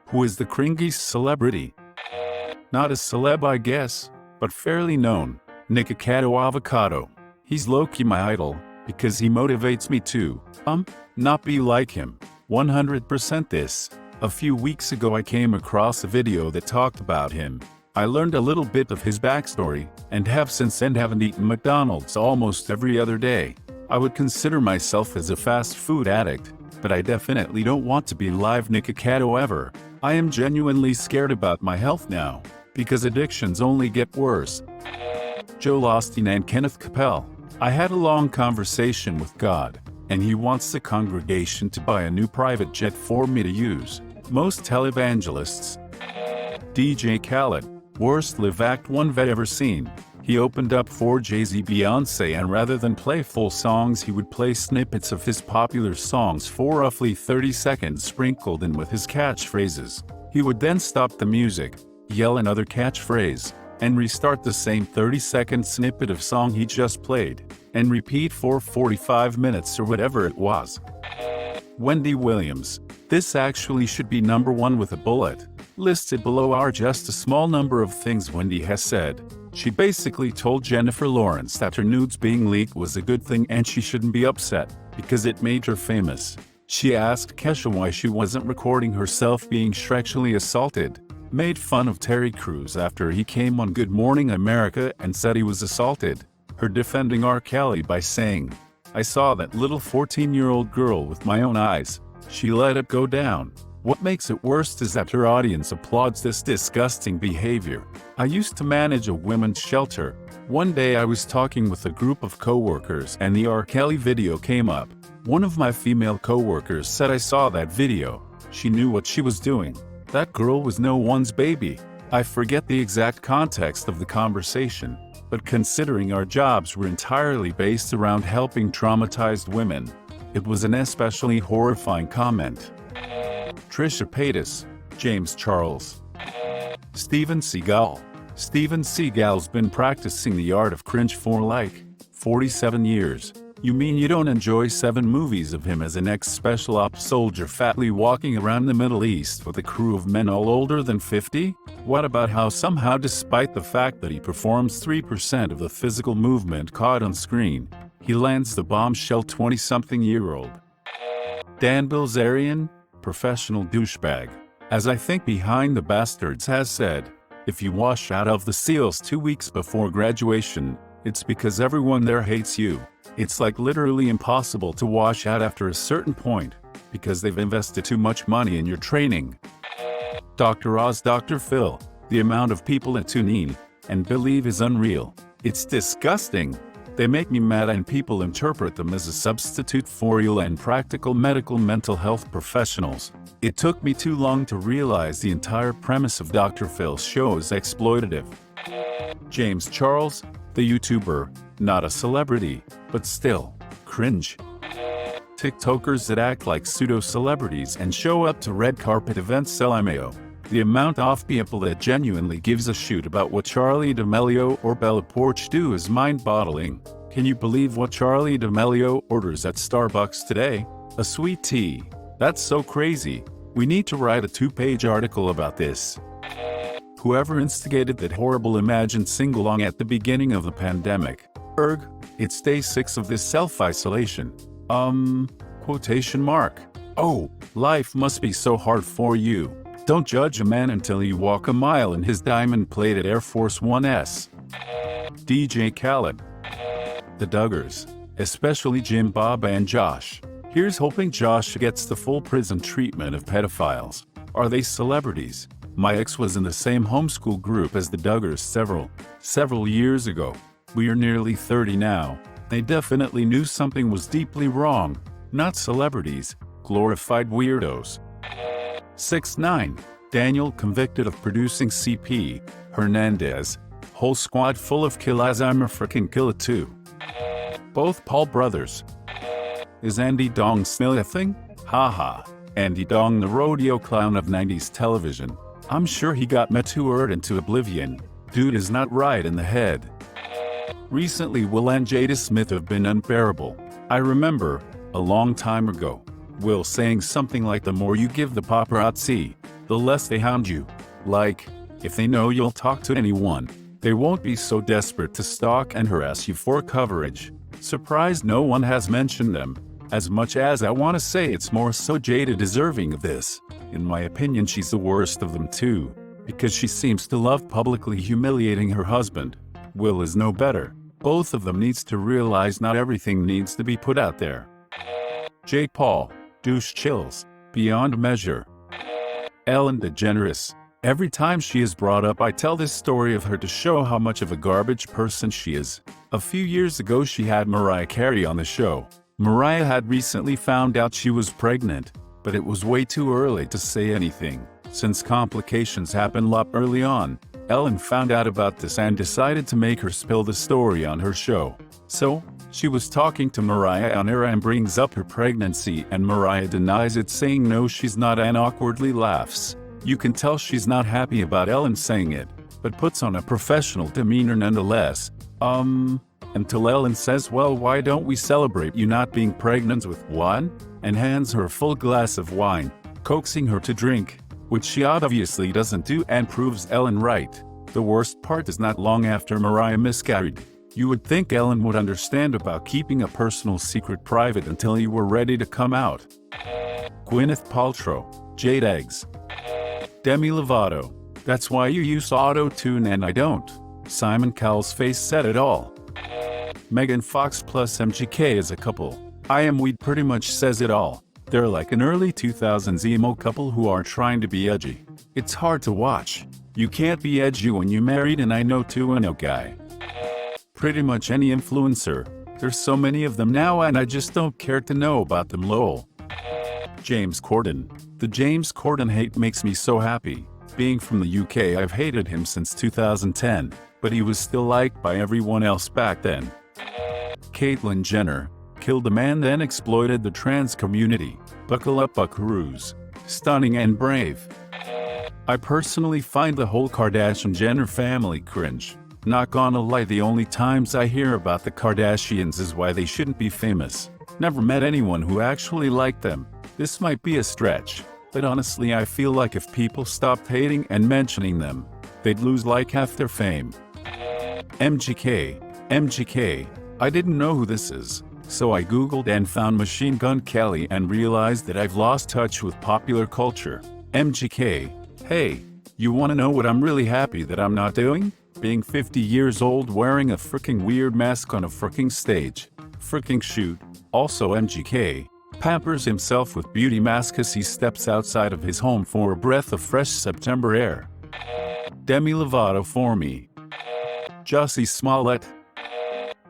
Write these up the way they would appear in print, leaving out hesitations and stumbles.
Who is the cringiest celebrity? Not a celeb, I guess, but fairly known. Nikocado Avocado. He's low-key my idol, because he motivates me to, not be like him. 100% this. A few weeks ago I came across a video that talked about him. I learned a little bit of his backstory, and have since then haven't eaten McDonald's almost every other day. I would consider myself as a fast food addict, but I definitely don't want to be live Nikocado ever. I am genuinely scared about my health now, because addictions only get worse. Joel Osteen and Kenneth Capel. I had a long conversation with God, and he wants the congregation to buy a new private jet for me to use. Most televangelists. DJ Khaled. Worst live act one vet ever seen. He opened up for Jay-Z, Beyonce, and rather than play full songs he would play snippets of his popular songs for roughly 30 seconds sprinkled in with his catchphrases. He would then stop the music, yell another catchphrase, and restart the same 30-second snippet of song he just played, and repeat for 45 minutes or whatever it was. Wendy Williams. This actually should be number one with a bullet. Listed below are just a small number of things Wendy has said. She basically told Jennifer Lawrence that her nudes being leaked was a good thing and she shouldn't be upset, because it made her famous. She asked Kesha why she wasn't recording herself being sexually assaulted. Made fun of Terry Crews after he came on Good Morning America and said he was assaulted. Her defending R. Kelly by saying, "I saw that little 14-year-old girl with my own eyes. She let it go down." What makes it worse is that her audience applauds this disgusting behavior. I used to manage a women's shelter. One day I was talking with a group of coworkers and the R. Kelly video came up. One of my female coworkers said I saw that video. She knew what she was doing. That girl was no one's baby. I forget the exact context of the conversation, but considering our jobs were entirely based around helping traumatized women, it was an especially horrifying comment. Trisha Paytas. James Charles. Steven Seagal. Steven Seagal's been practicing the art of cringe for like 47 years. You mean you don't enjoy 7 movies of him as an ex-special ops soldier fatly walking around the Middle East with a crew of men all older than 50? What about how somehow, despite the fact that he performs 3% of the physical movement caught on screen, he lands the bombshell 20-something-year-old? Dan Bilzerian. Professional douchebag. As I think Behind the Bastards has said, if you wash out of the SEALs 2 weeks before graduation, it's because everyone there hates you. It's like literally impossible to wash out after a certain point, because they've invested too much money in your training. Dr. Oz. Dr. Phil. The amount of people that tune in and believe is unreal. It's disgusting. They make me mad, and people interpret them as a substitute for real and practical medical mental health professionals. It took me too long to realize the entire premise of Dr. Phil's show is exploitative. James Charles. The YouTuber. Not a celebrity, but still, cringe. TikTokers that act like pseudo-celebrities and show up to red carpet events. LMAO. The amount of people that genuinely gives a shoot about what Charli D'Amelio or Bella Poarch do is mind-boggling. Can you believe what Charli D'Amelio orders at Starbucks today? A sweet tea. That's so crazy. We need to write a 2-page article about this. Whoever instigated that horrible imagined sing-along at the beginning of the pandemic. It's day 6 of this self-isolation. Quotation mark. Oh, life must be so hard for you. Don't judge a man until you walk a mile in his diamond-plated Air Force 1s. DJ Khaled. The Duggars. Especially Jim, Bob, and Josh. Here's hoping Josh gets the full prison treatment of pedophiles. Are they celebrities? My ex was in the same homeschool group as the Duggars several years ago. We are nearly 30 now. They definitely knew something was deeply wrong. Not celebrities, glorified weirdos. 6ix9ine. Daniel convicted of producing CP. Hernandez. Whole squad full of kill as I'm a frickin' killer too. Both Paul brothers. Is Andy Dong still a thing? Haha. Andy Dong, the rodeo clown of 90s television. I'm sure he got meteored into oblivion. Dude is not right in the head. Recently Will and Jada Smith have been unbearable. I remember, a long time ago, Will saying something like, the more you give the paparazzi, the less they hound you. Like, if they know you'll talk to anyone, they won't be so desperate to stalk and harass you for coverage. Surprised no one has mentioned them. As much as I want to say it's more so Jada deserving of this, in my opinion she's the worst of them too, because she seems to love publicly humiliating her husband. Will is no better. Both of them needs to realize not everything needs to be put out there. Jake Paul, douche chills, beyond measure. Ellen DeGeneres. Every time she is brought up I tell this story of her to show how much of a garbage person she is. A few years ago she had Mariah Carey on the show. Mariah had recently found out she was pregnant, but it was way too early to say anything, since complications happen a lot early on. Ellen found out about this and decided to make her spill the story on her show. So, she was talking to Mariah on air and brings up her pregnancy and Mariah denies it, saying no she's not, and awkwardly laughs. You can tell she's not happy about Ellen saying it, but puts on a professional demeanor nonetheless. Until Ellen says, well, why don't we celebrate you not being pregnant with one? And hands her a full glass of wine, coaxing her to drink, which she obviously doesn't do, and proves Ellen right. The worst part is not long after Mariah miscarried. You would think Ellen would understand about keeping a personal secret private until you were ready to come out. Gwyneth Paltrow, Jade Eggs. Demi Lovato. That's why you use auto-tune and I don't. Simon Cowell's face said it all. Megan Fox plus MGK as a couple. I Am Weed pretty much says it all. They're like an early 2000s emo couple who are trying to be edgy. It's hard to watch. You can't be edgy when you're married, and I know too, a guy. Pretty much any influencer. There's so many of them now and I just don't care to know about them, lol. James Corden. The James Corden hate makes me so happy. Being from the UK, I've hated him since 2010, but he was still liked by everyone else back then. Caitlyn Jenner. Killed a man then exploited the trans community. Buckle up, buckaroos. Stunning and brave. I personally find the whole Kardashian-Jenner family cringe. Not gonna lie, the only times I hear about the Kardashians is why they shouldn't be famous. Never met anyone who actually liked them. This might be a stretch, but honestly I feel like if people stopped hating and mentioning them, they'd lose like half their fame. MGK. I didn't know who this is, so I googled and found Machine Gun Kelly and realized that I've lost touch with popular culture. MGK. Hey, you wanna know what I'm really happy that I'm not doing? Being 50 years old wearing a freaking weird mask on a freaking stage. Freaking shoot. Also MGK pampers himself with beauty masks as he steps outside of his home for a breath of fresh September air. Demi Lovato for me. Jussie Smollett.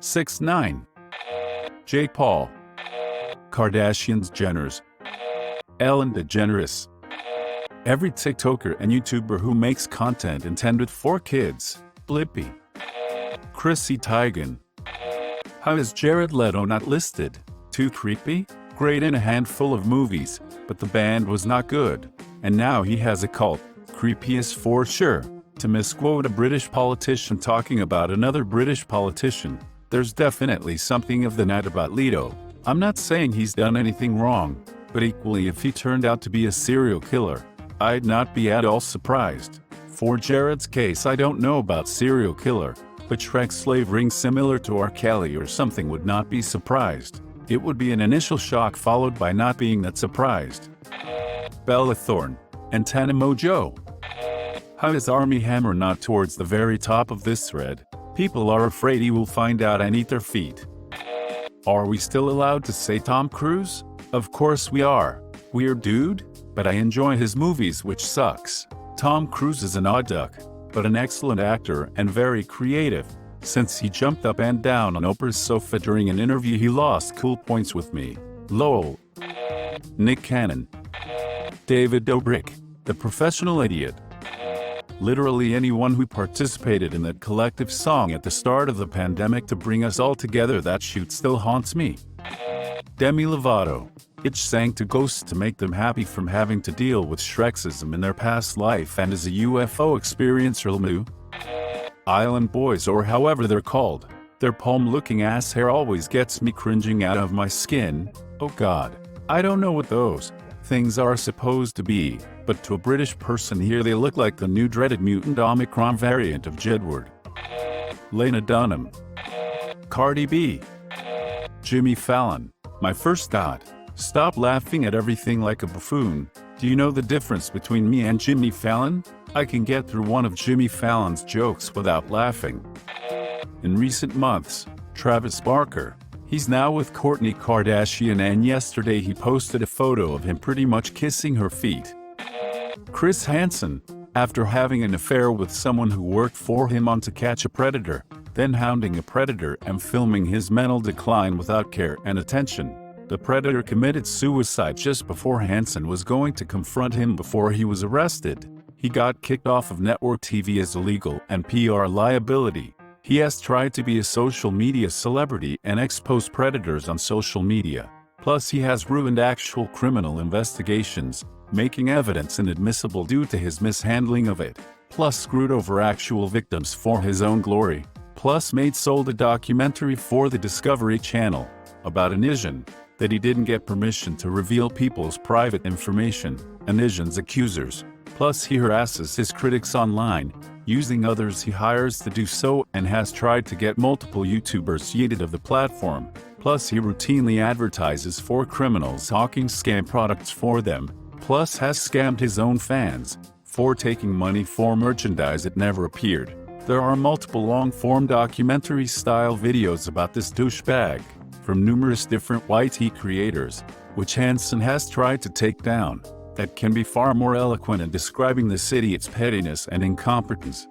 6ix9ine. Jake Paul. Kardashians Jenners. Ellen DeGeneres. Every TikToker and YouTuber who makes content intended for kids. Blippi. Chrissy Teigen. How is Jared Leto not listed? Too creepy? Great in a handful of movies, but the band was not good. And now he has a cult. Creepiest for sure. To misquote a British politician talking about another British politician, there's definitely something of the night about Leto. I'm not saying he's done anything wrong, but equally if he turned out to be a serial killer, I'd not be at all surprised. For Jared's case, I don't know about serial killer, but Shrek slave ring similar to R. Kelly or something would not be surprised. It would be an initial shock followed by not being that surprised. Bella Thorne. Antenna Mojo. How is Armie Hammer not towards the very top of this thread? People are afraid he will find out and eat their feet. Are we still allowed to say Tom Cruise? Of course we are. Weird dude? But I enjoy his movies, which sucks. Tom Cruise is an odd duck, but an excellent actor and very creative. Since he jumped up and down on Oprah's sofa during an interview, he lost cool points with me. Lol. Nick Cannon. David Dobrik. The professional idiot. Literally anyone who participated in that collective song at the start of the pandemic to bring us all together, that shoot still haunts me. Demi Lovato. Itch sang to ghosts to make them happy from having to deal with Shrexism in their past life and as a UFO experiencer. Lmu. Island Boys, or however they're called. Their palm-looking ass hair always gets me cringing out of my skin. Oh god. I don't know what those things are supposed to be, but to a British person here they look like the new dreaded mutant Omicron variant of Jedward. Lena Dunham. Cardi B. Jimmy Fallon. My first thought: stop laughing at everything like a buffoon. Do you know the difference between me and Jimmy Fallon? I can get through one of Jimmy Fallon's jokes without laughing. In recent months, Travis Barker. He's now with Kourtney Kardashian, and yesterday he posted a photo of him pretty much kissing her feet. Chris Hansen. After having an affair with someone who worked for him on To Catch a Predator, then hounding a predator and filming his mental decline without care and attention, the predator committed suicide just before Hansen was going to confront him before he was arrested. He got kicked off of network TV as illegal and PR liability. He has tried to be a social media celebrity and expose predators on social media. Plus, he has ruined actual criminal investigations, making evidence inadmissible due to his mishandling of it. Plus, screwed over actual victims for his own glory. Plus, sold a documentary for the Discovery Channel about an Asian that he didn't get permission to reveal people's private information, an Asian's accusers. Plus, he harasses his critics online, using others he hires to do so, and has tried to get multiple YouTubers yeeted of the platform. Plus, he routinely advertises for criminals hawking scam products for them. Plus, has scammed his own fans for taking money for merchandise that never appeared. There are multiple long-form documentary-style videos about this douchebag from numerous different YT creators, which Hansen has tried to take down, that can be far more eloquent in describing this idiot's pettiness and incompetence.